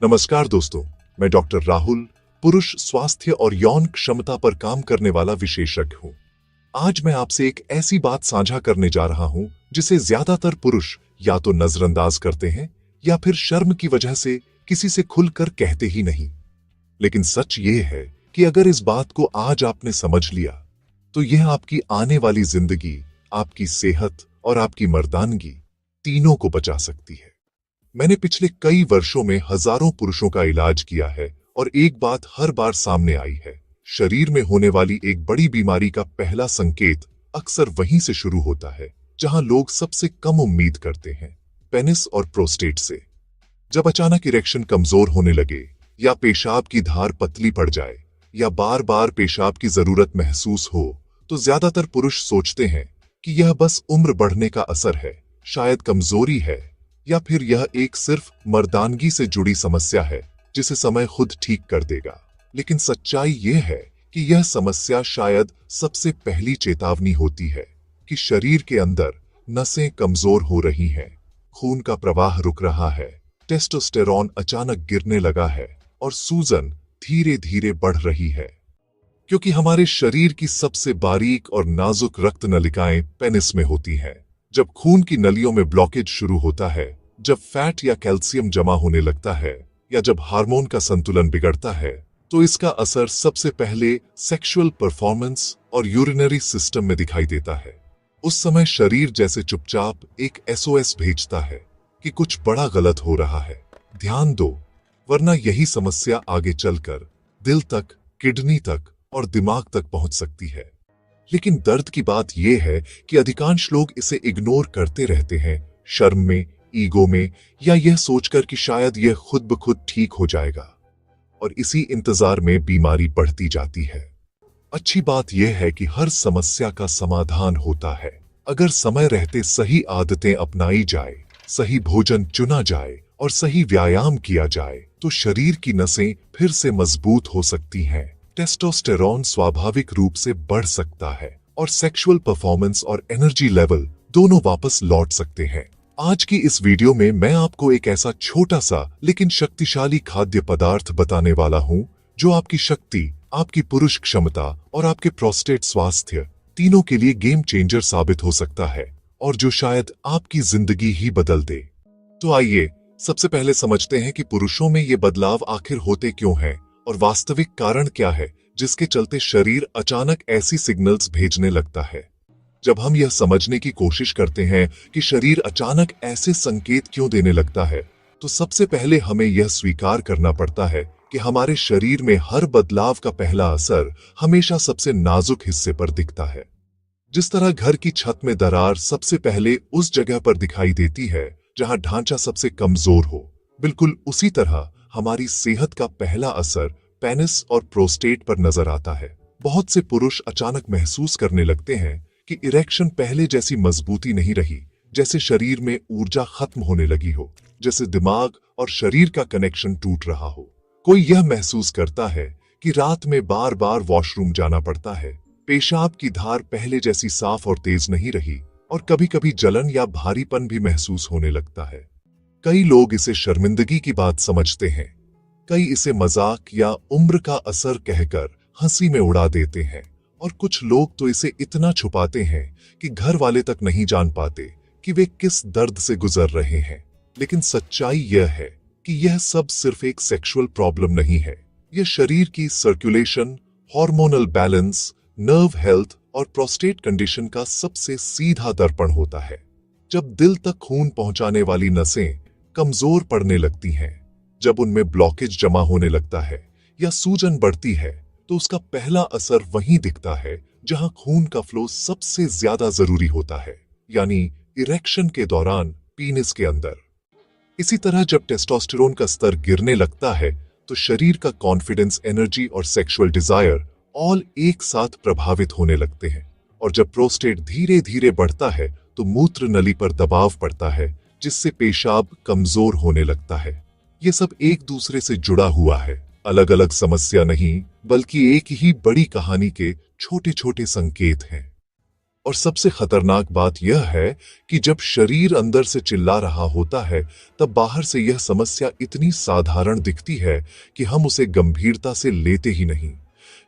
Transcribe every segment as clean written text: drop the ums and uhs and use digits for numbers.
नमस्कार दोस्तों, मैं डॉक्टर राहुल, पुरुष स्वास्थ्य और यौन क्षमता पर काम करने वाला विशेषज्ञ हूं। आज मैं आपसे एक ऐसी बात साझा करने जा रहा हूं जिसे ज्यादातर पुरुष या तो नजरअंदाज करते हैं या फिर शर्म की वजह से किसी से खुलकर कहते ही नहीं। लेकिन सच ये है कि अगर इस बात को आज आपने समझ लिया तो यह आपकी आने वाली जिंदगी, आपकी सेहत और आपकी मर्दानगी तीनों को बचा सकती है। मैंने पिछले कई वर्षों में हजारों पुरुषों का इलाज किया है और एक बात हर बार सामने आई है। शरीर में होने वाली एक बड़ी बीमारी का पहला संकेत अक्सर वहीं से शुरू होता है जहां लोग सबसे कम उम्मीद करते हैं, पेनिस और प्रोस्टेट से। जब अचानक इरेक्शन कमजोर होने लगे या पेशाब की धार पतली पड़ जाए या बार बार पेशाब की जरूरत महसूस हो तो ज्यादातर पुरुष सोचते हैं कि यह बस उम्र बढ़ने का असर है, शायद कमजोरी है, या फिर यह एक सिर्फ मर्दानगी से जुड़ी समस्या है जिसे समय खुद ठीक कर देगा। लेकिन सच्चाई यह है कि यह समस्या शायद सबसे पहली चेतावनी होती है कि शरीर के अंदर नसें कमजोर हो रही हैं, खून का प्रवाह रुक रहा है, टेस्टोस्टेरोन अचानक गिरने लगा है और सूजन धीरे धीरे बढ़ रही है। क्योंकि हमारे शरीर की सबसे बारीक और नाजुक रक्त नलिकाएं पेनिस में होती हैं। जब खून की नलियों में ब्लॉकेज शुरू होता है, जब फैट या कैल्शियम जमा होने लगता है या जब हार्मोन का संतुलन बिगड़ता है तो इसका असर सबसे पहले सेक्सुअल परफॉर्मेंस और यूरिनरी सिस्टम में दिखाई देता है। उस समय शरीर जैसे चुपचाप एक एसओएस भेजता है कि कुछ बड़ा गलत हो रहा है, ध्यान दो, वरना यही समस्या आगे चलकर दिल तक, किडनी तक और दिमाग तक पहुंच सकती है। लेकिन दर्द की बात यह है कि अधिकांश लोग इसे इग्नोर करते रहते हैं, शर्म में, ईगो में, या यह सोचकर कि शायद यह खुद ब खुद ठीक हो जाएगा। और इसी इंतजार में बीमारी बढ़ती जाती है। अच्छी बात यह है कि हर समस्या का समाधान होता है। अगर समय रहते सही आदतें अपनाई जाए, सही भोजन चुना जाए और सही व्यायाम किया जाए तो शरीर की नसें फिर से मजबूत हो सकती हैं, टेस्टोस्टेरोन स्वाभाविक रूप से बढ़ सकता है और सेक्सुअल परफॉर्मेंस और एनर्जी लेवल दोनों वापस लौट सकते हैं। आज की इस वीडियो में मैं आपको एक ऐसा छोटा सा लेकिन शक्तिशाली खाद्य पदार्थ बताने वाला हूं जो आपकी शक्ति, आपकी पुरुष क्षमता और आपके प्रोस्टेट स्वास्थ्य तीनों के लिए गेम चेंजर साबित हो सकता है और जो शायद आपकी जिंदगी ही बदल दे। तो आइए सबसे पहले समझते हैं कि पुरुषों में ये बदलाव आखिर होते क्यों हैं और वास्तविक कारण क्या है जिसके चलते शरीर अचानक ऐसी सिग्नल्स भेजने लगता है। जब हम यह समझने की कोशिश करते हैं कि शरीर अचानक ऐसे संकेत क्यों देने लगता है तो सबसे पहले हमें यह स्वीकार करना पड़ता है कि हमारे शरीर में हर बदलाव का पहला असर हमेशा सबसे नाजुक हिस्से पर दिखता है। जिस तरह घर की छत में दरार सबसे पहले उस जगह पर दिखाई देती है जहां ढांचा सबसे कमजोर हो, बिल्कुल उसी तरह हमारी सेहत का पहला असर पेनिस और प्रोस्टेट पर नजर आता है। बहुत से पुरुष अचानक महसूस करने लगते हैं कि इरेक्शन पहले जैसी मजबूती नहीं रही, जैसे शरीर में ऊर्जा खत्म होने लगी हो, जैसे दिमाग और शरीर का कनेक्शन टूट रहा हो। कोई यह महसूस करता है कि रात में बार बार वॉशरूम जाना पड़ता है, पेशाब की धार पहले जैसी साफ और तेज नहीं रही और कभी कभी जलन या भारीपन भी महसूस होने लगता है। कई लोग इसे शर्मिंदगी की बात समझते हैं, कई इसे मजाक या उम्र का असर कहकर हंसी में उड़ा देते हैं और कुछ लोग तो इसे इतना छुपाते हैं कि घर वाले तक नहीं जान पाते कि वे किस दर्द से गुजर रहे हैं। लेकिन सच्चाई यह है कि यह सब सिर्फ एक सेक्सुअल प्रॉब्लम नहीं है। यह शरीर की circulation, hormonal balance, nerve health और प्रोस्टेट कंडीशन का सबसे सीधा दर्पण होता है। जब दिल तक खून पहुंचाने वाली नसें कमजोर पड़ने लगती हैं, जब उनमें ब्लॉकेज जमा होने लगता है या सूजन बढ़ती है तो उसका पहला असर वहीं दिखता है जहां खून का फ्लो सबसे ज्यादा जरूरी होता है, यानी इरेक्शन के दौरान पीनिस के अंदर। इसी तरह जब टेस्टोस्टेरोन का स्तर गिरने लगता है तो शरीर का कॉन्फिडेंस, एनर्जी और सेक्सुअल डिजायर ऑल एक साथ प्रभावित होने लगते हैं। और जब प्रोस्टेट धीरे धीरे बढ़ता है तो मूत्र नली पर दबाव पड़ता है जिससे पेशाब कमजोर होने लगता है। ये सब एक दूसरे से जुड़ा हुआ है, अलग अलग समस्या नहीं बल्कि एक ही बड़ी कहानी के छोटे छोटे संकेत हैं। और सबसे खतरनाक बात यह है कि जब शरीर अंदर से चिल्ला रहा होता है, तब बाहर से यह समस्या इतनी साधारण दिखती है कि हम उसे गंभीरता से लेते ही नहीं।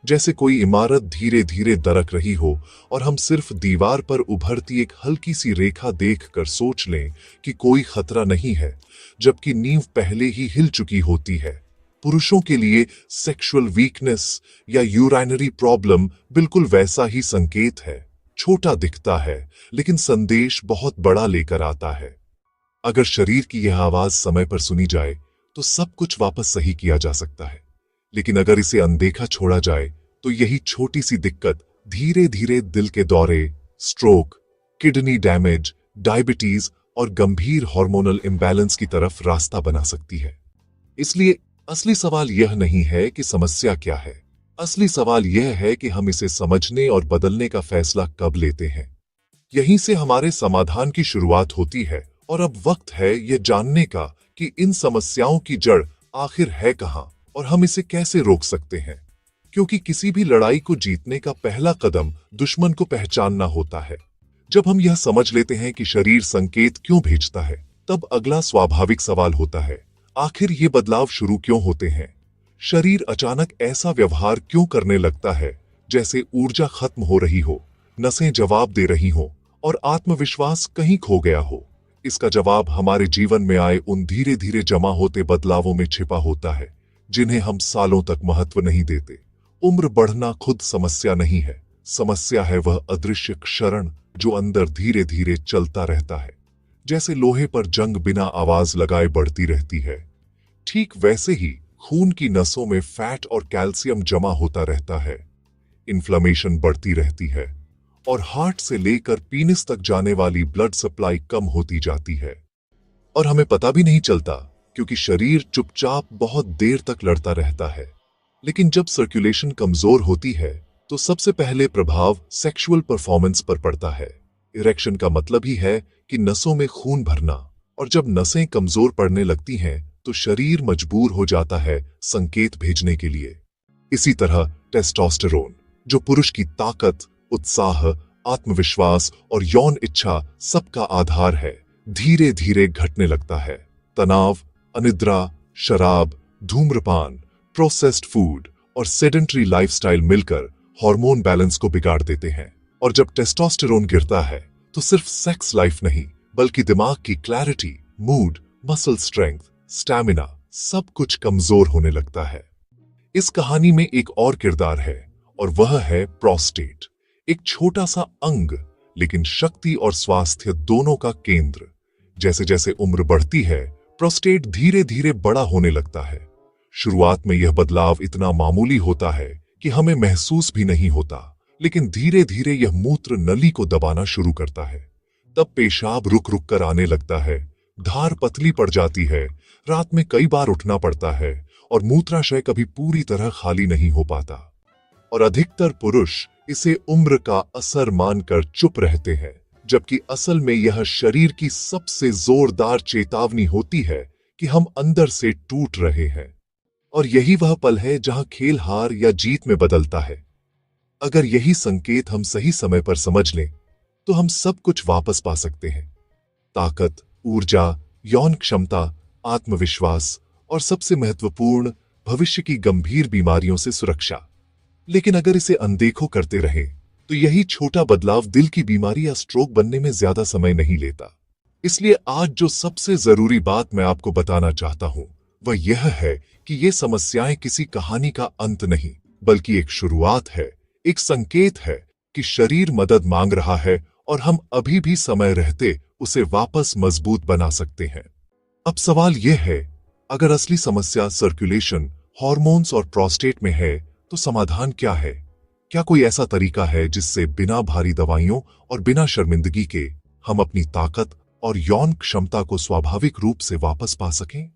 जैसे कोई इमारत धीरे धीरे दरक रही हो और हम सिर्फ दीवार पर उभरती एक हल्की सी रेखा देखकर सोच लें कि कोई खतरा नहीं है, जबकि नींव पहले ही हिल चुकी होती है। पुरुषों के लिए सेक्सुअल वीकनेस या यूरिनरी प्रॉब्लम बिल्कुल वैसा ही संकेत है। छोटा दिखता है, लेकिन संदेश बहुत बड़ा लेकर आता है। अगर शरीर की यह आवाज समय पर सुनी जाए तो सब कुछ वापस सही किया जा सकता है, लेकिन अगर इसे अनदेखा छोड़ा जाए तो यही छोटी सी दिक्कत धीरे धीरे दिल के दौरे, स्ट्रोक, किडनी डैमेज, डायबिटीज और गंभीर हार्मोनल इम्बैलेंस की तरफ रास्ता बना सकती है। इसलिए असली सवाल यह नहीं है कि समस्या क्या है, असली सवाल यह है कि हम इसे समझने और बदलने का फैसला कब लेते हैं। यहीं से हमारे समाधान की शुरुआत होती है और अब वक्त है यह जानने का कि इन समस्याओं की जड़ आखिर है कहां और हम इसे कैसे रोक सकते हैं। क्योंकि किसी भी लड़ाई को जीतने का पहला कदम दुश्मन को पहचानना होता है। जब हम यह समझ लेते हैं कि शरीर संकेत क्यों भेजता है, तब अगला स्वाभाविक सवाल होता है, आखिर ये बदलाव शुरू क्यों होते हैं? शरीर अचानक ऐसा व्यवहार क्यों करने लगता है जैसे ऊर्जा खत्म हो रही हो, नसें जवाब दे रही हो और आत्मविश्वास कहीं खो गया हो? इसका जवाब हमारे जीवन में आए उन धीरे धीरे जमा होते बदलावों में छिपा होता है, जिन्हें हम सालों तक महत्व नहीं देते। उम्र बढ़ना खुद समस्या नहीं है, समस्या है वह अदृश्य क्षरण जो अंदर धीरे धीरे चलता रहता है। जैसे लोहे पर जंग बिना आवाज लगाए बढ़ती रहती है, ठीक वैसे ही खून की नसों में फैट और कैल्शियम जमा होता रहता है, इन्फ्लेमेशन बढ़ती रहती है और हार्ट से लेकर पीनिस तक जाने वाली ब्लड सप्लाई कम होती जाती है। और हमें पता भी नहीं चलता, क्योंकि शरीर चुपचाप बहुत देर तक लड़ता रहता है। लेकिन जब सर्कुलेशन कमजोर होती है तो सबसे पहले प्रभाव सेक्सुअल परफॉर्मेंस पर पड़ता है। इरेक्शन का मतलब ही है कि नसों में खून भरना, और जब नसें कमजोर पड़ने लगती हैं तो शरीर मजबूर हो जाता है संकेत भेजने के लिए। इसी तरह टेस्टोस्टेरोन, जो पुरुष की ताकत, उत्साह, आत्मविश्वास और यौन इच्छा सबका आधार है, धीरे धीरे घटने लगता है। तनाव, अनिद्रा, शराब, धूम्रपान, प्रोसेस्ड फूड और सेडेंटरी लाइफस्टाइल मिलकर हार्मोन बैलेंस को बिगाड़ देते हैं। और जब टेस्टोस्टेरोन गिरता है तो सिर्फ सेक्स लाइफ नहीं, बल्कि दिमाग की clarity, mood, muscle strength, stamina, सब कुछ कमजोर होने लगता है। इस कहानी में एक और किरदार है और वह है प्रोस्टेट, एक छोटा सा अंग, लेकिन शक्ति और स्वास्थ्य दोनों का केंद्र। जैसे जैसे उम्र बढ़ती है, प्रोस्टेट धीरे धीरे बड़ा होने लगता है। शुरुआत में यह बदलाव इतना मामूली होता है कि हमें महसूस भी नहीं होता, लेकिन धीरे धीरे यह मूत्र नली को दबाना शुरू करता है। तब पेशाब रुक रुक कर आने लगता है, धार पतली पड़ जाती है, रात में कई बार उठना पड़ता है और मूत्राशय कभी पूरी तरह खाली नहीं हो पाता। और अधिकतर पुरुष इसे उम्र का असर मानकर चुप रहते हैं, जबकि असल में यह शरीर की सबसे जोरदार चेतावनी होती है कि हम अंदर से टूट रहे हैं। और यही वह पल है जहां खेल हार या जीत में बदलता है। अगर यही संकेत हम सही समय पर समझ लें तो हम सब कुछ वापस पा सकते हैं, ताकत, ऊर्जा, यौन क्षमता, आत्मविश्वास और सबसे महत्वपूर्ण, भविष्य की गंभीर बीमारियों से सुरक्षा। लेकिन अगर इसे अनदेखो करते रहे तो यही छोटा बदलाव दिल की बीमारी या स्ट्रोक बनने में ज्यादा समय नहीं लेता। इसलिए आज जो सबसे जरूरी बात मैं आपको बताना चाहता हूं वह यह है कि ये समस्याएं किसी कहानी का अंत नहीं, बल्कि एक शुरुआत है, एक संकेत है कि शरीर मदद मांग रहा है और हम अभी भी समय रहते उसे वापस मजबूत बना सकते हैं। अब सवाल यह है, अगर असली समस्या सर्कुलेशन, हार्मोन्स और प्रोस्टेट में है तो समाधान क्या है? क्या कोई ऐसा तरीका है जिससे बिना भारी दवाइयों और बिना शर्मिंदगी के हम अपनी ताकत और यौन क्षमता को स्वाभाविक रूप से वापस पा सकें?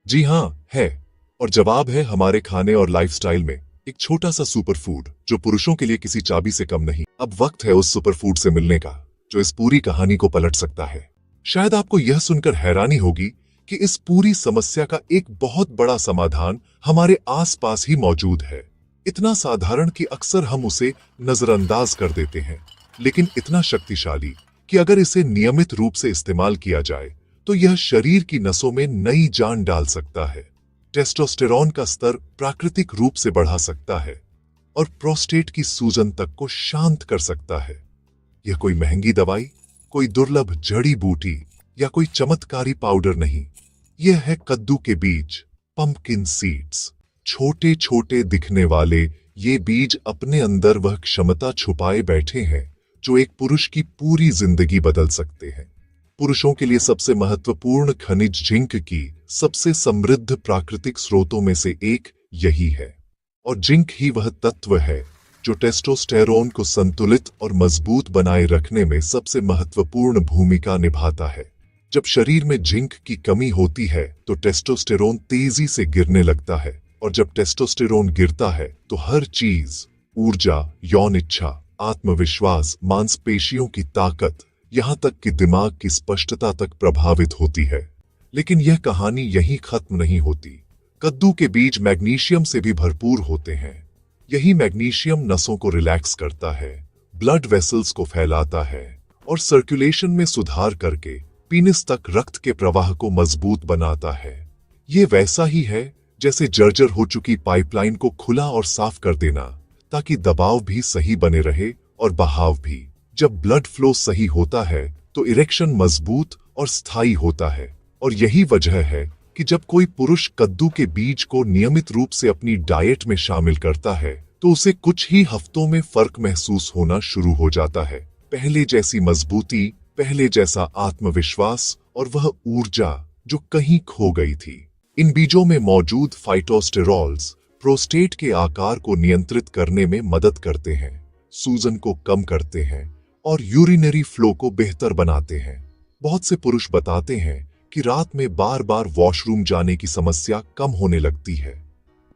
जी हां, है। और जवाब है हमारे खाने और लाइफस्टाइल में एक छोटा सा सुपरफूड जो पुरुषों के लिए किसी चाबी से कम नहीं। अब वक्त है उस सुपरफूड से मिलने का जो इस पूरी कहानी को पलट सकता है। शायद आपको यह सुनकर हैरानी होगी कि इस पूरी समस्या का एक बहुत बड़ा समाधान हमारे आसपास ही मौजूद है। इतना साधारण कि अक्सर हम उसे नजरअंदाज कर देते हैं। लेकिन इतना शक्तिशाली कि अगर इसे नियमित रूप से इस्तेमाल किया जाए तो यह शरीर की नसों में नई जान डाल सकता है, टेस्टोस्टेरोन का स्तर प्राकृतिक रूप से बढ़ा सकता है और प्रोस्टेट की सूजन तक को शांत कर सकता है। यह कोई महंगी दवाई, कोई दुर्लभ जड़ी बूटी या कोई चमत्कारी पाउडर नहीं, यह है कद्दू के बीज, पंपकिन सीड्स। छोटे छोटे दिखने वाले ये बीज अपने अंदर वह क्षमता छुपाए बैठे हैं जो एक पुरुष की पूरी जिंदगी बदल सकते हैं। पुरुषों के लिए सबसे महत्वपूर्ण खनिज जिंक की सबसे समृद्ध प्राकृतिक स्रोतों में से एक यही है, और जिंक ही वह तत्व है जो टेस्टोस्टेरोन को संतुलित और मजबूत बनाए रखने में सबसे महत्वपूर्ण भूमिका निभाता है। जब शरीर में जिंक की कमी होती है तो टेस्टोस्टेरोन तेजी से गिरने लगता है, और जब टेस्टोस्टेरोन गिरता है तो हर चीज, ऊर्जा, यौन इच्छा, आत्मविश्वास, मांसपेशियों की ताकत, यहां तक कि दिमाग की स्पष्टता तक प्रभावित होती है। लेकिन यह कहानी यहीं खत्म नहीं होती। कद्दू के बीज मैग्नीशियम से भी भरपूर होते हैं। यही मैग्नीशियम नसों को रिलैक्स करता है, ब्लड वेसल्स को फैलाता है और सर्कुलेशन में सुधार करके पीनिस तक रक्त के प्रवाह को मजबूत बनाता है। ये वैसा ही है जैसे जर्जर हो चुकी पाइपलाइन को खुला और साफ कर देना, ताकि दबाव भी सही बने रहे और बहाव भी। जब ब्लड फ्लो सही होता है तो इरेक्शन मजबूत और स्थायी होता है, और यही वजह है कि जब कोई पुरुष कद्दू के बीज को नियमित रूप से अपनी डाइट में शामिल करता है तो उसे कुछ ही हफ्तों में फर्क महसूस होना शुरू हो जाता है। पहले जैसी मजबूती, पहले जैसा आत्मविश्वास और वह ऊर्जा जो कहीं खो गई थी। इन बीजों में मौजूद फाइटोस्टेरॉल्स प्रोस्टेट के आकार को नियंत्रित करने में मदद करते हैं, सूजन को कम करते हैं और यूरिनरी फ्लो को बेहतर बनाते हैं। बहुत से पुरुष बताते हैं कि रात में बार बार वॉशरूम जाने की समस्या कम होने लगती है,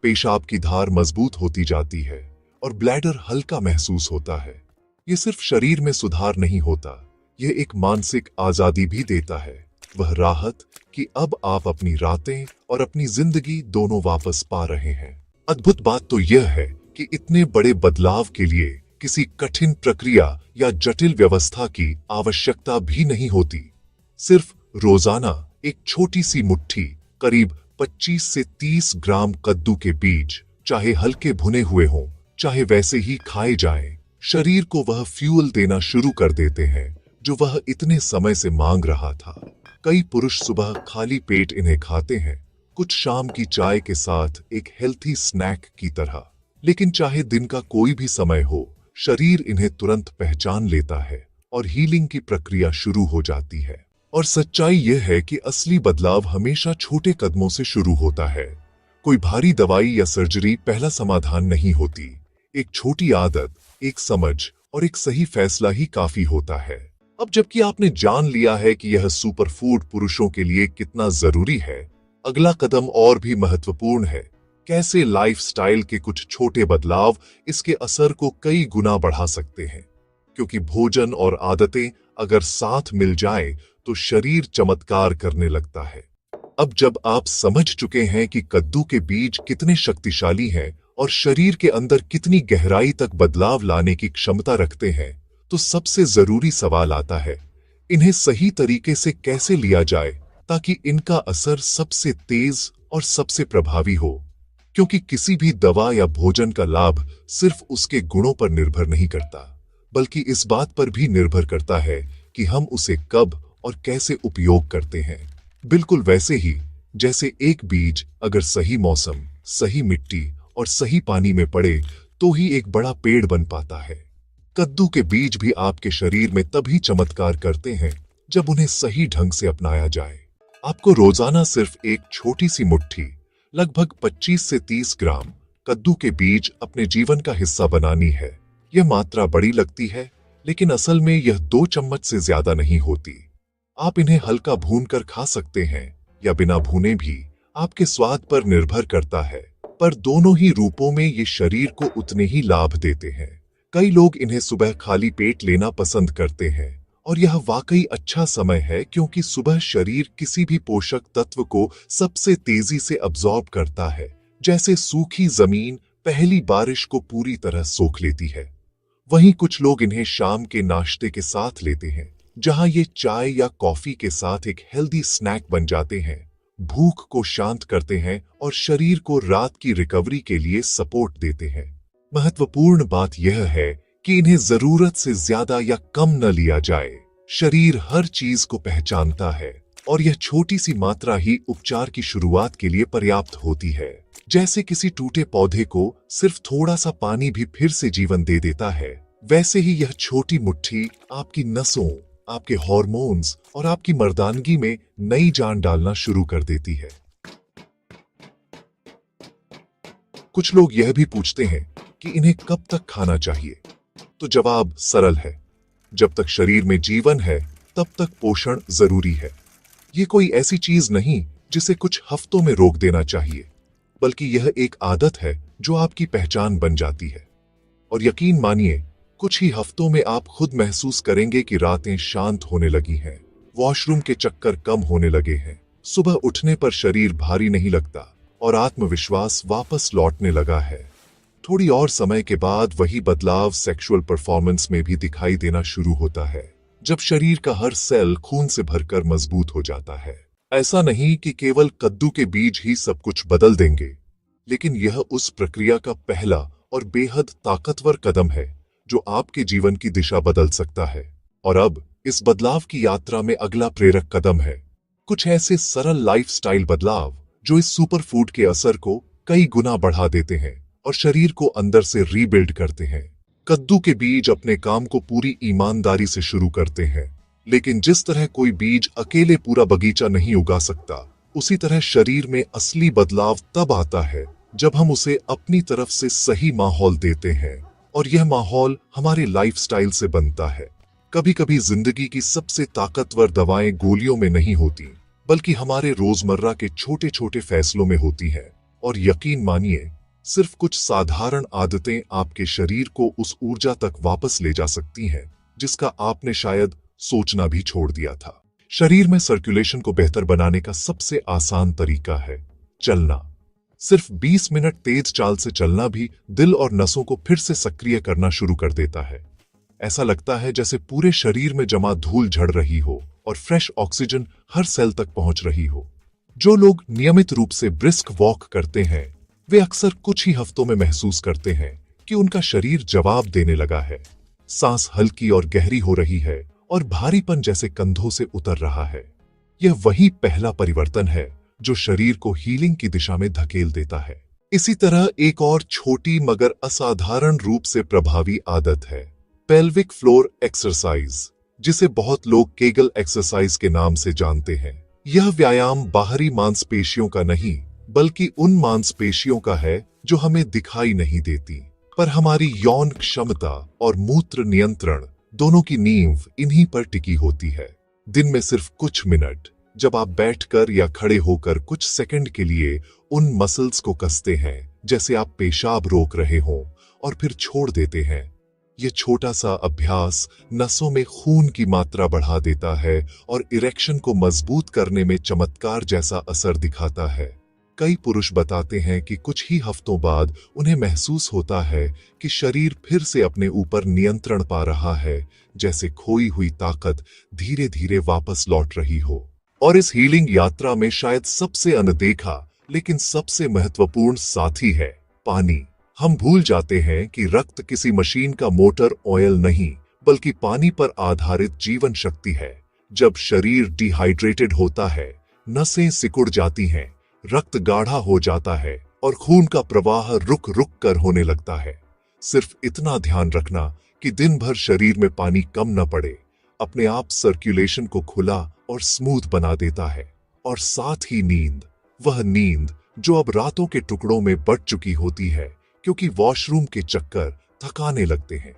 पेशाब की धार मजबूत होती जाती है और ब्लैडर हल्का महसूस होता है। ये सिर्फ शरीर में सुधार नहीं होता, यह एक मानसिक आजादी भी देता है, वह राहत कि अब आप अपनी रातें और अपनी जिंदगी दोनों वापस पा रहे हैं। अद्भुत बात तो यह है कि इतने बड़े बदलाव के लिए किसी कठिन प्रक्रिया या जटिल व्यवस्था की आवश्यकता भी नहीं होती। सिर्फ रोजाना एक छोटी सी मुट्ठी, करीब 25 से 30 ग्राम कद्दू के बीज, चाहे हल्के भुने हुए हों, चाहे वैसे ही खाए जाएं, शरीर को वह फ्यूल देना शुरू कर देते हैं जो वह इतने समय से मांग रहा था। कई पुरुष सुबह खाली पेट इन्हें खाते हैं, कुछ शाम की चाय के साथ एक हेल्थी स्नैक की तरह, लेकिन चाहे दिन का कोई भी समय हो, शरीर इन्हें तुरंत पहचान लेता है और हीलिंग की प्रक्रिया शुरू हो जाती है। और सच्चाई यह है कि असली बदलाव हमेशा छोटे कदमों से शुरू होता है। कोई भारी दवाई या सर्जरी पहला समाधान नहीं होती। एक छोटी आदत, एक समझ और एक सही फैसला ही काफी होता है। अब जबकि आपने जान लिया है कि यह सुपर फूड पुरुषों के लिए कितना जरूरी है, अगला कदम और भी महत्वपूर्ण है। कैसे लाइफस्टाइल के कुछ छोटे बदलाव इसके असर को कई गुना बढ़ा सकते हैं, क्योंकि भोजन और आदतें अगर साथ मिल जाएं तो शरीर चमत्कार करने लगता है। अब जब आप समझ चुके हैं कि कद्दू के बीज कितने शक्तिशाली हैं और शरीर के अंदर कितनी गहराई तक बदलाव लाने की क्षमता रखते हैं, तो सबसे जरूरी सवाल आता है, इन्हें सही तरीके से कैसे लिया जाए ताकि इनका असर सबसे तेज और सबसे प्रभावी हो। क्योंकि किसी भी दवा या भोजन का लाभ सिर्फ उसके गुणों पर निर्भर नहीं करता, बल्कि इस बात पर भी निर्भर करता है कि हम उसे कब और कैसे उपयोग करते हैं। बिल्कुल वैसे ही जैसे एक बीज अगर सही मौसम, सही मिट्टी और सही पानी में पड़े तो ही एक बड़ा पेड़ बन पाता है, कद्दू के बीज भी आपके शरीर में तभी चमत्कार करते हैं जब उन्हें सही ढंग से अपनाया जाए। आपको रोजाना सिर्फ एक छोटी सी मुट्ठी, लगभग 25 से 30 ग्राम कद्दू के बीज अपने जीवन का हिस्सा बनानी है। यह मात्रा बड़ी लगती है, लेकिन असल में यह 2 चम्मच से ज्यादा नहीं होती। आप इन्हें हल्का भूनकर खा सकते हैं या बिना भुने भी, आपके स्वाद पर निर्भर करता है, पर दोनों ही रूपों में ये शरीर को उतने ही लाभ देते हैं। कई लोग इन्हें सुबह खाली पेट लेना पसंद करते हैं और यह वाकई अच्छा समय है, क्योंकि सुबह शरीर किसी भी पोषक तत्व को सबसे तेजी से अब्सॉर्ब करता है, जैसे सूखी जमीन पहली बारिश को पूरी तरह सोख लेती है। वहीं कुछ लोग इन्हें शाम के नाश्ते के साथ लेते हैं, जहां ये चाय या कॉफी के साथ एक हेल्दी स्नैक बन जाते हैं, भूख को शांत करते हैं और शरीर को रात की रिकवरी के लिए सपोर्ट देते हैं। महत्वपूर्ण बात यह है कि इन्हें जरूरत से ज्यादा या कम न लिया जाए। शरीर हर चीज को पहचानता है और यह छोटी सी मात्रा ही उपचार की शुरुआत के लिए पर्याप्त होती है। जैसे किसी टूटे पौधे को सिर्फ थोड़ा सा पानी भी फिर से जीवन दे देता है, वैसे ही यह छोटी मुट्ठी आपकी नसों, आपके हार्मोन्स और आपकी मर्दानगी में नई जान डालना शुरू कर देती है। कुछ लोग यह भी पूछते हैं कि इन्हें कब तक खाना चाहिए। तो जवाब सरल है, जब तक शरीर में जीवन है तब तक पोषण जरूरी है। ये कोई ऐसी चीज नहीं जिसे कुछ हफ्तों में रोक देना चाहिए, बल्कि यह एक आदत है जो आपकी पहचान बन जाती है। और यकीन मानिए, कुछ ही हफ्तों में आप खुद महसूस करेंगे कि रातें शांत होने लगी हैं, वॉशरूम के चक्कर कम होने लगे हैं, सुबह उठने पर शरीर भारी नहीं लगता और आत्मविश्वास वापस लौटने लगा है। थोड़ी और समय के बाद वही बदलाव सेक्सुअल परफॉर्मेंस में भी दिखाई देना शुरू होता है, जब शरीर का हर सेल खून से भरकर मजबूत हो जाता है। ऐसा नहीं कि केवल कद्दू के बीज ही सब कुछ बदल देंगे, लेकिन यह उस प्रक्रिया का पहला और बेहद ताकतवर कदम है जो आपके जीवन की दिशा बदल सकता है। और अब इस बदलाव की यात्रा में अगला प्रेरक कदम है कुछ ऐसे सरल लाइफस्टाइल बदलाव जो इस सुपरफूड के असर को कई गुना बढ़ा देते हैं और शरीर को अंदर से रीबिल्ड करते हैं। कद्दू के बीज अपने काम को पूरी ईमानदारी से शुरू करते हैं, लेकिन जिस तरह कोई बीज अकेले पूरा बगीचा नहीं उगा सकता, उसी तरह शरीर में असली बदलाव तब आता है जब हम उसे अपनी तरफ से सही माहौल देते हैं, और यह माहौल हमारे लाइफस्टाइल से बनता है। कभी कभी जिंदगी की सबसे ताकतवर दवाएं गोलियों में नहीं होती, बल्कि हमारे रोजमर्रा के छोटे छोटे फैसलों में होती हैं। और यकीन मानिए, सिर्फ कुछ साधारण आदतें आपके शरीर को उस ऊर्जा तक वापस ले जा सकती हैं जिसका आपने शायद सोचना भी छोड़ दिया था। शरीर में सर्कुलेशन को बेहतर बनाने का सबसे आसान तरीका है चलना। सिर्फ 20 मिनट तेज चाल से चलना भी दिल और नसों को फिर से सक्रिय करना शुरू कर देता है। ऐसा लगता है जैसे पूरे शरीर में जमा धूल झड़ रही हो और फ्रेश ऑक्सीजन हर सेल तक पहुंच रही हो। जो लोग नियमित रूप से ब्रिस्क वॉक करते हैं, वे अक्सर कुछ ही हफ्तों में महसूस करते हैं कि उनका शरीर जवाब देने लगा है। सांस हल्की और गहरी हो रही है और भारीपन जैसे कंधों से उतर रहा है। यह वही पहला परिवर्तन है जो शरीर को हीलिंग की दिशा में धकेल देता है। इसी तरह एक और छोटी मगर असाधारण रूप से प्रभावी आदत है पेल्विक फ्लोर एक्सरसाइज, जिसे बहुत लोग केगल एक्सरसाइज के नाम से जानते हैं। यह व्यायाम बाहरी मांसपेशियों का नहीं, बल्कि उन मांसपेशियों का है जो हमें दिखाई नहीं देती, पर हमारी यौन क्षमता और मूत्र नियंत्रण दोनों की नींव इन्हीं पर टिकी होती है। दिन में सिर्फ कुछ मिनट, जब आप बैठकर या खड़े होकर कुछ सेकंड के लिए उन मसल्स को कसते हैं जैसे आप पेशाब रोक रहे हों और फिर छोड़ देते हैं, यह छोटा सा अभ्यास नसों में खून की मात्रा बढ़ा देता है और इरेक्शन को मजबूत करने में चमत्कार जैसा असर दिखाता है। कई पुरुष बताते हैं कि कुछ ही हफ्तों बाद उन्हें महसूस होता है कि शरीर फिर से अपने ऊपर नियंत्रण पा रहा है, जैसे खोई हुई ताकत धीरे धीरे वापस लौट रही हो। और इस हीलिंग यात्रा में शायद सबसे अनदेखा लेकिन सबसे महत्वपूर्ण साथी है पानी। हम भूल जाते हैं कि रक्त किसी मशीन का मोटर ऑयल नहीं, बल्कि पानी पर आधारित जीवन शक्ति है। जब शरीर डिहाइड्रेटेड होता है, नसें सिकुड़ जाती हैं, रक्त गाढ़ा हो जाता है और खून का प्रवाह रुक रुक कर होने लगता है। सिर्फ इतना ध्यान रखना कि दिन भर शरीर में पानी कम न पड़े, अपने आप सर्कुलेशन को खुला और स्मूथ बना देता है। और साथ ही नींद, वह नींद जो अब रातों के टुकड़ों में बट चुकी होती है क्योंकि वॉशरूम के चक्कर थकाने लगते हैं।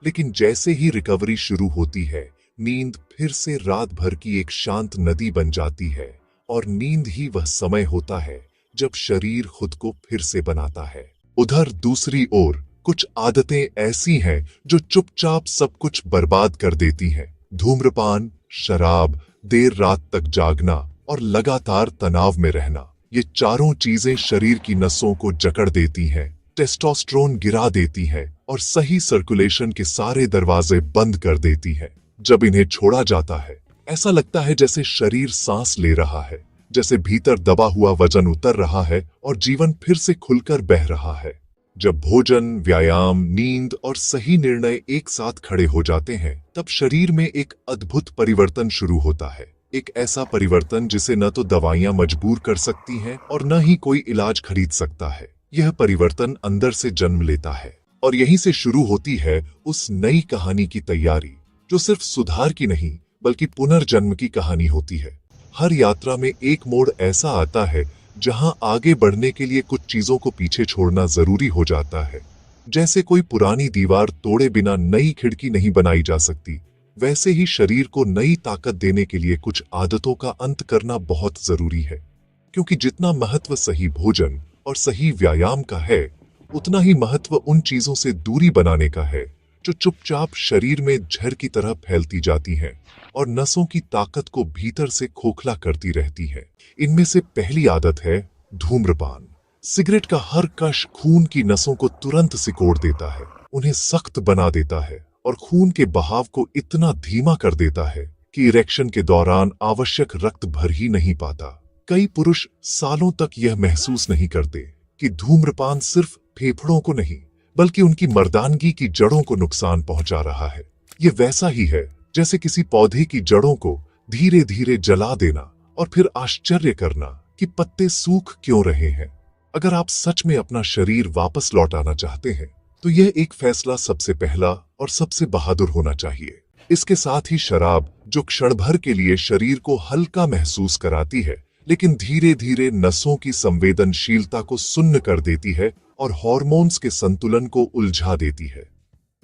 लेकिन जैसे ही रिकवरी शुरू होती है, नींद फिर से रात भर की एक शांत नदी बन जाती है और नींद ही वह समय होता है जब शरीर खुद को फिर से बनाता है। उधर दूसरी ओर कुछ आदतें ऐसी हैं जो चुपचाप सब कुछ बर्बाद कर देती हैं। धूम्रपान, शराब, देर रात तक जागना और लगातार तनाव में रहना, ये चारों चीजें शरीर की नसों को जकड़ देती हैं, टेस्टोस्टेरोन गिरा देती हैं और सही सर्कुलेशन के सारे दरवाजे बंद कर देती है। जब इन्हें छोड़ा जाता है, ऐसा लगता है जैसे शरीर सांस ले रहा है, जैसे भीतर दबा हुआ वजन उतर रहा है और जीवन फिर से खुलकर बह रहा है। जब भोजन, व्यायाम, नींद और सही निर्णय एक साथ खड़े हो जाते हैं, तब शरीर में एक अद्भुत परिवर्तन शुरू होता है। एक ऐसा परिवर्तन जिसे न तो दवाइयां मजबूर कर सकती हैं और न ही कोई इलाज खरीद सकता है। यह परिवर्तन अंदर से जन्म लेता है और यहीं से शुरू होती है उस नई कहानी की तैयारी, जो सिर्फ सुधार की नहीं बल्कि पुनर्जन्म की कहानी होती है। हर यात्रा में एक मोड़ ऐसा आता है जहां आगे बढ़ने के लिए कुछ चीजों को पीछे छोड़ना जरूरी हो जाता है। जैसे कोई पुरानी दीवार तोड़े बिना नई खिड़की नहीं बनाई जा सकती, वैसे ही शरीर को नई ताकत देने के लिए कुछ आदतों का अंत करना बहुत जरूरी है। क्योंकि जितना महत्व सही भोजन और सही व्यायाम का है, उतना ही महत्व उन चीजों से दूरी बनाने का है जो चुपचाप शरीर में जहर की तरह फैलती जाती हैं और नसों की ताकत को भीतर से खोखला करती रहती है। इनमें से पहली आदत है धूम्रपान। सिगरेट का हर कश खून की नसों को तुरंत सिकोड़ देता है, उन्हें सख्त बना देता है और खून के बहाव को इतना धीमा कर देता है कि इरेक्शन के दौरान आवश्यक रक्त भर ही नहीं पाता। कई पुरुष सालों तक यह महसूस नहीं करते कि धूम्रपान सिर्फ फेफड़ों को नहीं बल्कि उनकी मर्दानगी की जड़ों को नुकसान पहुंचा रहा है। ये वैसा ही है जैसे किसी पौधे की जड़ों को धीरे धीरे जला देना और फिर आश्चर्य करना कि पत्ते सूख क्यों रहे हैं। अगर आप सच में अपना शरीर वापस लौटाना चाहते हैं, तो यह एक फैसला सबसे पहला और सबसे बहादुर होना चाहिए। इसके साथ ही शराब, जो क्षण भर के लिए शरीर को हल्का महसूस कराती है, लेकिन धीरे धीरे नसों की संवेदनशीलता को सुन्न कर देती है और हार्मोन्स के संतुलन को उलझा देती है।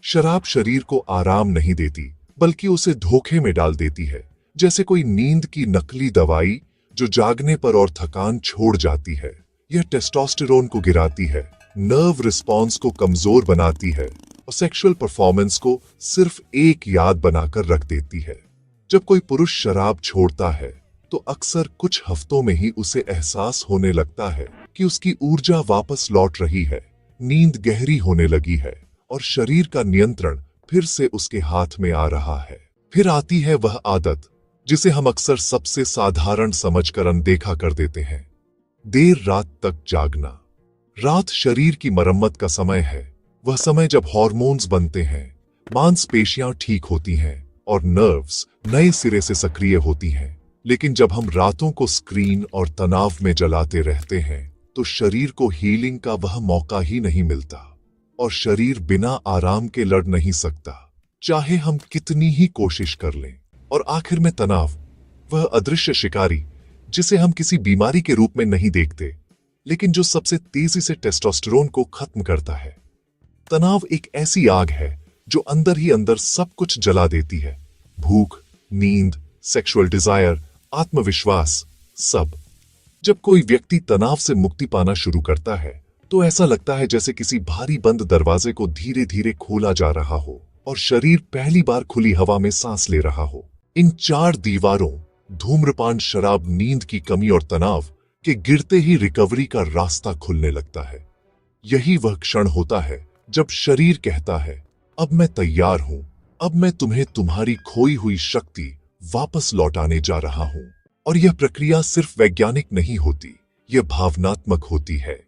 शराब शरीर को आराम नहीं देती, बल्कि उसे धोखे में डाल देती है, जैसे कोई नींद की नकली दवाई जो जागने पर और थकान छोड़ जाती है। यह टेस्टोस्टेरोन को गिराती है, नर्व रिस्पॉन्स को कमजोर बनाती है और सेक्सुअल परफॉर्मेंस को सिर्फ एक याद बनाकर रख देती है। जब कोई पुरुष शराब छोड़ता है, तो अक्सर कुछ हफ्तों में ही उसे एहसास होने लगता है कि उसकी ऊर्जा वापस लौट रही है, नींद गहरी होने लगी है और शरीर का नियंत्रण फिर से उसके हाथ में आ रहा है। फिर आती है वह आदत जिसे हम अक्सर सबसे साधारण समझकर अनदेखा कर देते हैं, देर रात तक जागना। रात शरीर की मरम्मत का समय है, वह समय जब हार्मोन्स बनते हैं, मांसपेशियां ठीक होती हैं और नर्व्स नए सिरे से सक्रिय होती हैं। लेकिन जब हम रातों को स्क्रीन और तनाव में जलाते रहते हैं, तो शरीर को हीलिंग का वह मौका ही नहीं मिलता और शरीर बिना आराम के लड़ नहीं सकता, चाहे हम कितनी ही कोशिश कर लें। और आखिर में तनाव, वह अदृश्य शिकारी जिसे हम किसी बीमारी के रूप में नहीं देखते, लेकिन जो सबसे तेजी से टेस्टोस्टेरोन को खत्म करता है। तनाव एक ऐसी आग है जो अंदर ही अंदर सब कुछ जला देती है, भूख, नींद, सेक्सुअल डिजायर, आत्मविश्वास, सब। जब कोई व्यक्ति तनाव से मुक्ति पाना शुरू करता है, तो ऐसा लगता है जैसे किसी भारी बंद दरवाजे को धीरे धीरे खोला जा रहा हो और शरीर पहली बार खुली हवा में सांस ले रहा हो। इन चार दीवारों, धूम्रपान, शराब, नींद की कमी और तनाव के गिरते ही रिकवरी का रास्ता खुलने लगता है। यही वह क्षण होता है जब शरीर कहता है, अब मैं तैयार हूं, अब मैं तुम्हें तुम्हारी खोई हुई शक्ति वापस लौटाने जा रहा हूं। और यह प्रक्रिया सिर्फ वैज्ञानिक नहीं होती, यह भावनात्मक होती है।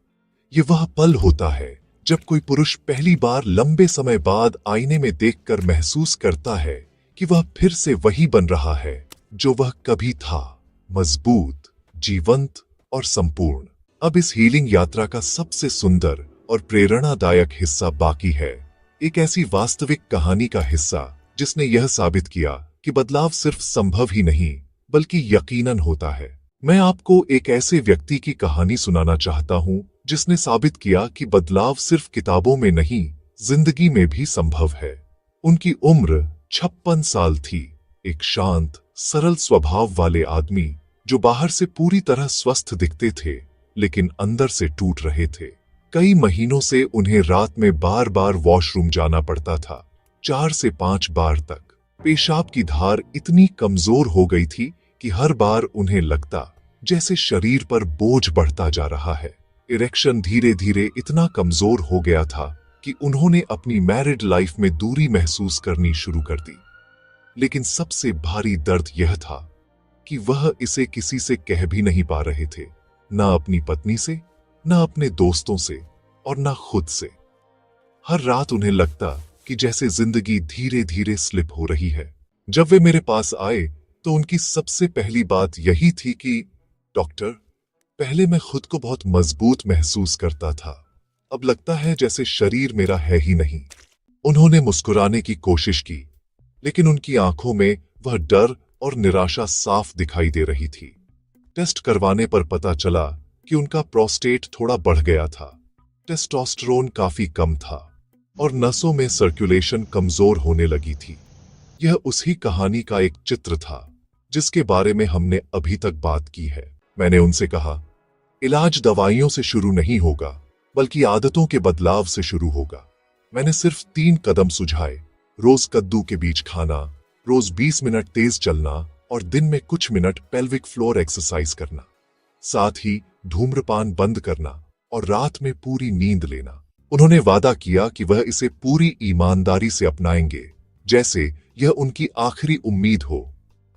यह वह पल होता है जब कोई पुरुष पहली बार लंबे समय बाद आईने में देखकर महसूस करता है कि वह फिर से वही बन रहा है जो वह कभी था, मजबूत, जीवंत और संपूर्ण। अब इस हीलिंग यात्रा का सबसे सुंदर और प्रेरणादायक हिस्सा बाकी है, एक ऐसी वास्तविक कहानी का हिस्सा जिसने यह साबित किया कि बदलाव सिर्फ संभव ही नहीं बल्कि यकीनन होता है। मैं आपको एक ऐसे व्यक्ति की कहानी सुनाना चाहता हूं जिसने साबित किया कि बदलाव सिर्फ किताबों में नहीं, जिंदगी में भी संभव है। उनकी उम्र 56 साल थी, एक शांत, सरल स्वभाव वाले आदमी जो बाहर से पूरी तरह स्वस्थ दिखते थे लेकिन अंदर से टूट रहे थे। कई महीनों से उन्हें रात में बार बार वॉशरूम जाना पड़ता था, 4 से 5 बार तक। पेशाब की धार इतनी कमजोर हो गई थी कि हर बार उन्हें लगता जैसे शरीर पर बोझ बढ़ता जा रहा है। इरेक्शन धीरे धीरे इतना कमजोर हो गया था कि उन्होंने अपनी मैरिड लाइफ में दूरी महसूस करनी शुरू कर दी। लेकिन सबसे भारी दर्द यह था कि वह इसे किसी से कह भी नहीं पा रहे थे, ना अपनी पत्नी से, ना अपने दोस्तों से और ना खुद से। हर रात उन्हें लगता कि जैसे जिंदगी धीरे धीरे स्लिप हो रही है। जब वे मेरे पास आए तो उनकी सबसे पहली बात यही थी कि डॉक्टर, पहले मैं खुद को बहुत मजबूत महसूस करता था, अब लगता है जैसे शरीर मेरा है ही नहीं। उन्होंने मुस्कुराने की कोशिश की, लेकिन उनकी आंखों में वह डर और निराशा साफ दिखाई दे रही थी। टेस्ट करवाने पर पता चला कि उनका प्रोस्टेट थोड़ा बढ़ गया था, टेस्टोस्टेरोन काफी कम था और नसों में सर्कुलेशन कमजोर होने लगी थी। यह उसी कहानी का एक चित्र था जिसके बारे में हमने अभी तक बात की है। मैंने उनसे कहा, इलाज दवाइयों से शुरू नहीं होगा, बल्कि आदतों के बदलाव से शुरू होगा। मैंने सिर्फ 3 कदम सुझाए, रोज कद्दू के बीज खाना, रोज 20 मिनट तेज चलना और दिन में कुछ मिनट पेल्विक फ्लोर एक्सरसाइज करना। साथ ही धूम्रपान बंद करना और रात में पूरी नींद लेना। उन्होंने वादा किया कि वह इसे पूरी ईमानदारी से अपनाएंगे, जैसे यह उनकी आखिरी उम्मीद हो।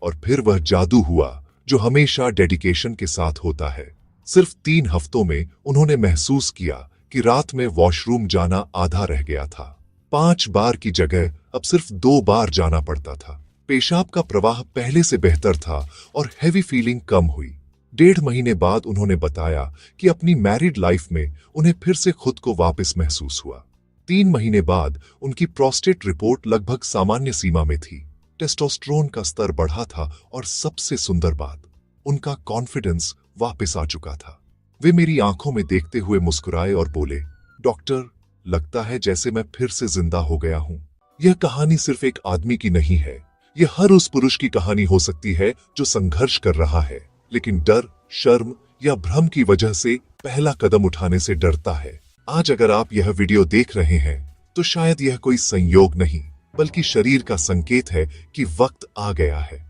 और फिर वह जादू हुआ जो हमेशा डेडिकेशन के साथ होता है। सिर्फ 3 हफ्तों में उन्होंने महसूस किया कि रात में वॉशरूम जाना आधा रह गया था। 5 बार की जगह अब सिर्फ 2 बार जाना पड़ता था। पेशाब का प्रवाह पहले से बेहतर था और हेवी फीलिंग कम हुई। 1.5 महीने बाद उन्होंने बताया कि अपनी मैरिड लाइफ में उन्हें फिर से खुद को वापस महसूस हुआ। 3 महीने बाद उनकी प्रोस्टेट रिपोर्ट लगभग सामान्य सीमा में थी, टेस्टोस्टेरोन का स्तर बढ़ा था और सबसे सुंदर बात, उनका कॉन्फिडेंस वापस आ चुका था। वे मेरी आंखों में देखते हुए मुस्कुराए और बोले, डॉक्टर, लगता है जैसे मैं फिर से जिंदा हो गया हूं। यह कहानी सिर्फ एक आदमी की नहीं है, यह हर उस पुरुष की कहानी हो सकती है जो संघर्ष कर रहा है, लेकिन डर, शर्म या भ्रम की वजह से पहला कदम उठाने से डरता है। आज अगर आप यह वीडियो देख रहे हैं तो शायद यह कोई संयोग नहीं, बल्कि शरीर का संकेत है कि वक्त आ गया है।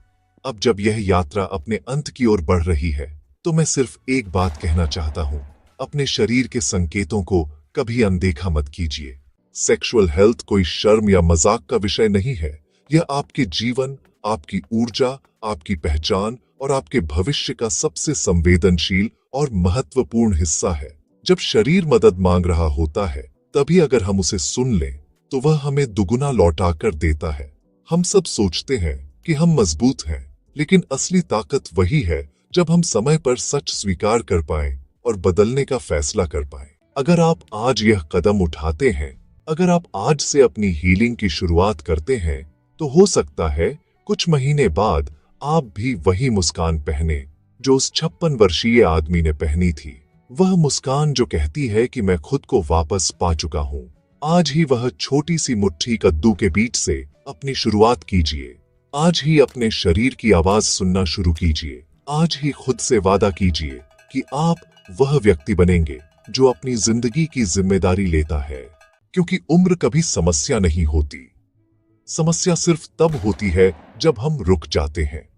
अब जब यह यात्रा अपने अंत की ओर बढ़ रही है, तो मैं सिर्फ एक बात कहना चाहता हूं, अपने शरीर के संकेतों को कभी अनदेखा मत कीजिए। सेक्सुअल हेल्थ कोई शर्म या मजाक का विषय नहीं है। यह आपके जीवन, आपकी ऊर्जा, आपकी पहचान और आपके भविष्य का सबसे संवेदनशील और महत्वपूर्ण हिस्सा है। जब शरीर मदद मांग रहा होता है, तभी अगर हम उसे सुन लें तो वह हमें दुगुना लौटा कर देता है। हम सब सोचते हैं कि हम मजबूत हैं, लेकिन असली ताकत वही है जब हम समय पर सच स्वीकार कर पाएं और बदलने का फैसला कर पाएं। अगर आप आज यह कदम उठाते हैं, अगर आप आज से अपनी हीलिंग की शुरुआत करते हैं, तो हो सकता है कुछ महीने बाद आप भी वही मुस्कान पहने जो उस 56 वर्षीय आदमी ने पहनी थी। वह मुस्कान जो कहती है कि मैं खुद को वापस पा चुका हूं। आज ही वह छोटी सी मुट्ठी कद्दू के बीज से अपनी शुरुआत कीजिए। आज ही अपने शरीर की आवाज सुनना शुरू कीजिए। आज ही खुद से वादा कीजिए कि आप वह व्यक्ति बनेंगे जो अपनी जिंदगी की जिम्मेदारी लेता है। क्योंकि उम्र कभी समस्या नहीं होती, समस्या सिर्फ तब होती है जब हम रुक जाते हैं।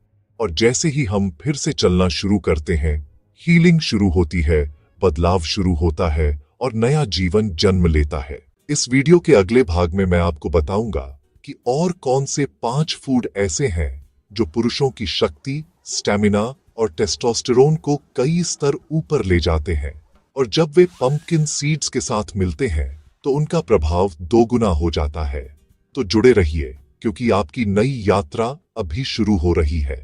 और जैसे ही हम फिर से चलना शुरू करते हैं, हीलिंग शुरू होती है, बदलाव शुरू होता है और नया जीवन जन्म लेता है। इस वीडियो के अगले भाग में मैं आपको बताऊंगा कि और कौन से 5 फूड ऐसे हैं जो पुरुषों की शक्ति, स्टैमिना और टेस्टोस्टेरोन को कई स्तर ऊपर ले जाते हैं। और जब वे पंपकिन सीड्स के साथ मिलते हैं तो उनका प्रभाव 2 गुना हो जाता है। तो जुड़े रहिए, क्योंकि आपकी नई यात्रा अभी शुरू हो रही है।